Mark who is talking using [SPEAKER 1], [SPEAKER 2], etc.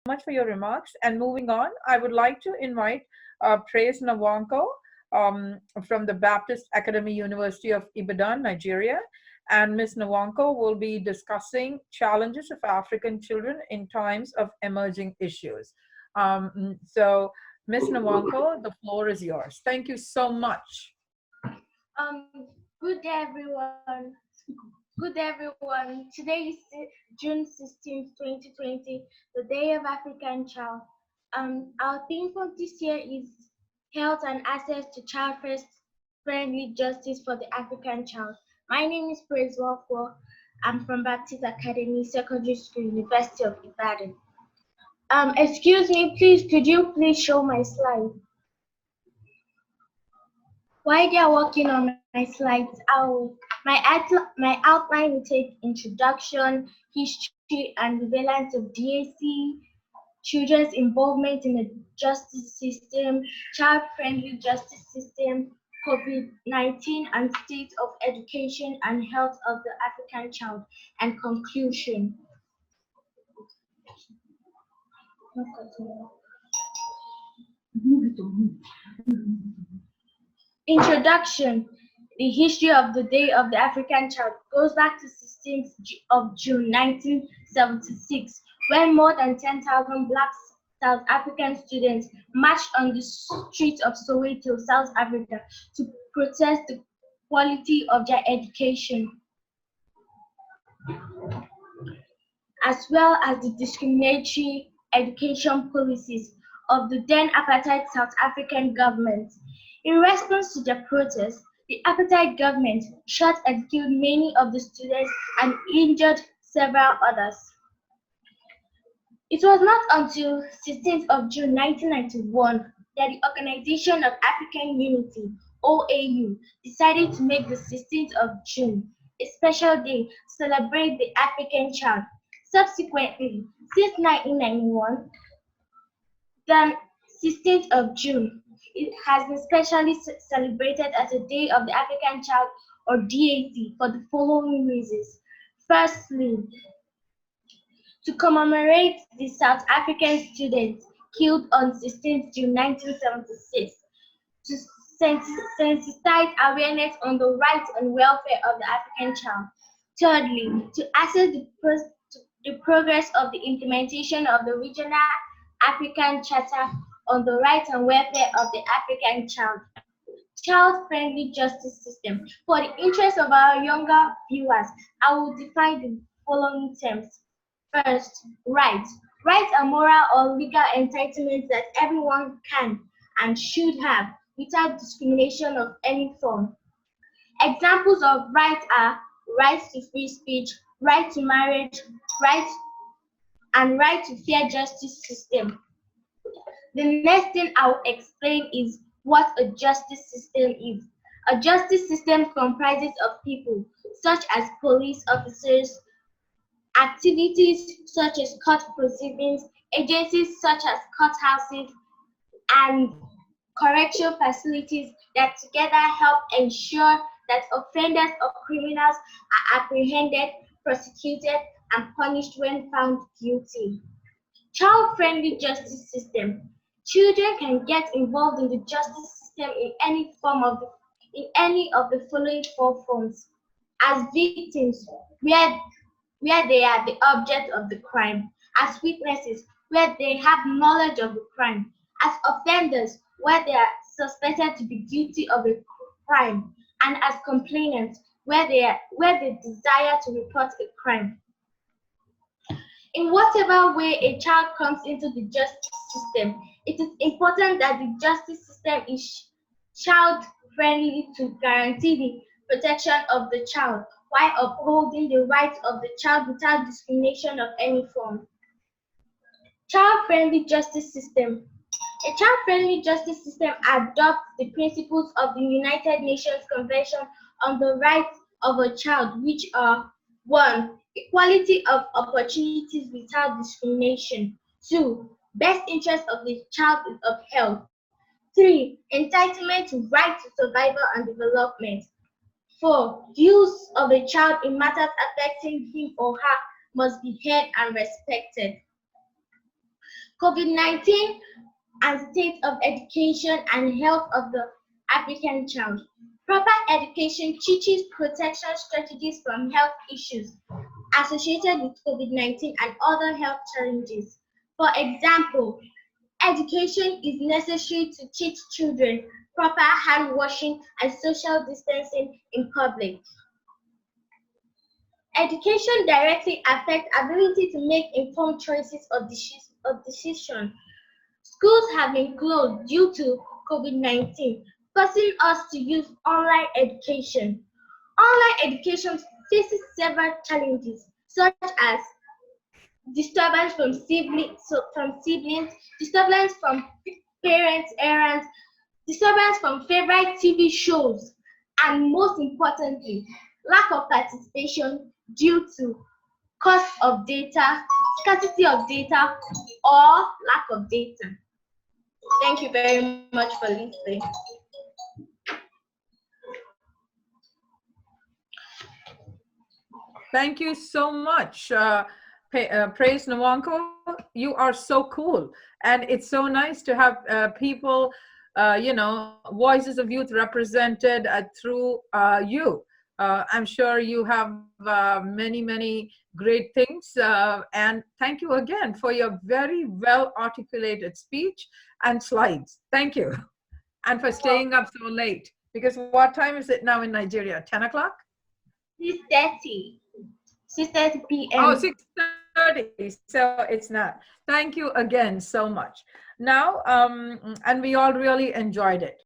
[SPEAKER 1] much for your remarks. And moving on, I would like to invite Praise Nwankwo from the Baptist Academy University of Ibadan, Nigeria. And Ms. Nwankwo will be discussing challenges of African children in times of emerging issues. So, Ms. Nwankwo, the floor is yours. Thank you so much.
[SPEAKER 2] Good day, everyone. Good day, everyone. Today is June 16th, 2020, the Day of African Child. Our theme for this year is Health and Access to Child First Friendly Justice for the African Child. My name is Praise Nwankwo. I'm from Baptist Academy Secondary School, University of Ibadan. Excuse me, please, could you please show my slide? While they are working on my slides, my outline will take introduction, history, and relevance of DAC, children's involvement in the justice system, child-friendly justice system, COVID-19, and state of education and health of the African child, and conclusion. Introduction. The history of the Day of the African Child goes back to 16th of June 1976, when more than 10,000 Black South African students marched on the streets of Soweto, South Africa, to protest the quality of their education, as well as the discriminatory education policies of the then apartheid South African government. In response to the protest, the apartheid government shot and killed many of the students and injured several others. It was not until 16th of June 1991 that the Organization of African Unity, OAU, decided to make the 16th of June a special day to celebrate the African child. Subsequently, since 1991, the 16th of June, it has been specially celebrated as a Day of the African Child, or DAC, for the following reasons. Firstly, to commemorate the South African students killed on 16th June 1976, to sensitize awareness on the rights and welfare of the African child. Thirdly, to assess the progress of the implementation of the Regional African Charter on the rights and welfare of the African child. Child-friendly justice system. For the interest of our younger viewers, I will define the following terms. First, rights. Rights are moral or legal entitlements that everyone can and should have without discrimination of any form. Examples of rights are rights to free speech, right to marriage, right to fair justice system. The next thing I will explain is what a justice system is. A justice system comprises of people such as police officers, activities such as court proceedings, agencies such as courthouses, and correctional facilities that together help ensure that offenders or criminals are apprehended, prosecuted, and punished when found guilty. Child-friendly justice system. Children can get involved in the justice system in any of the following four forms: as victims, where they are the object of the crime; as witnesses, where they have knowledge of the crime; as offenders, where they are suspected to be guilty of a crime; and as complainants, where they desire to report a crime. In whatever way a child comes into the justice system, it is important that the justice system is child-friendly to guarantee the protection of the child while upholding the rights of the child without discrimination of any form. Child-friendly justice system. A child-friendly justice system adopts the principles of the United Nations Convention on the Rights of a Child, which are 1. Equality of opportunities without discrimination. 2. Best interest of the child is upheld. 3. Entitlement to right to survival and development. 4. Views of a child in matters affecting him or her must be heard and respected. COVID-19 and state of education and health of the African child. Proper education teaches protection strategies from health issues associated with COVID-19 and other health challenges. For example, education is necessary to teach children proper hand washing and social distancing in public. Education directly affects ability to make informed choices of decision. Schools have been closed due to COVID-19, forcing us to use online education. Online education faces several challenges, such as disturbance from siblings, disturbance from parents' errands, disturbance from favorite TV shows, and most importantly, lack of participation due to cost of data, scarcity of data, or lack of data. Thank you very much for listening.
[SPEAKER 1] Thank you so much, Praise Nwankwo. You are so cool, and it's so nice to have people, voices of youth represented through you. I'm sure you have many, many great things, and thank you again for your very well articulated speech and slides. Thank you, and for staying up so late. Because what time is it now in Nigeria? 10 o'clock?
[SPEAKER 2] 6:30, 6:30
[SPEAKER 1] Oh,
[SPEAKER 2] p.m.
[SPEAKER 1] 6:30. So it's not. Thank you again so much. Now, and we all really enjoyed it.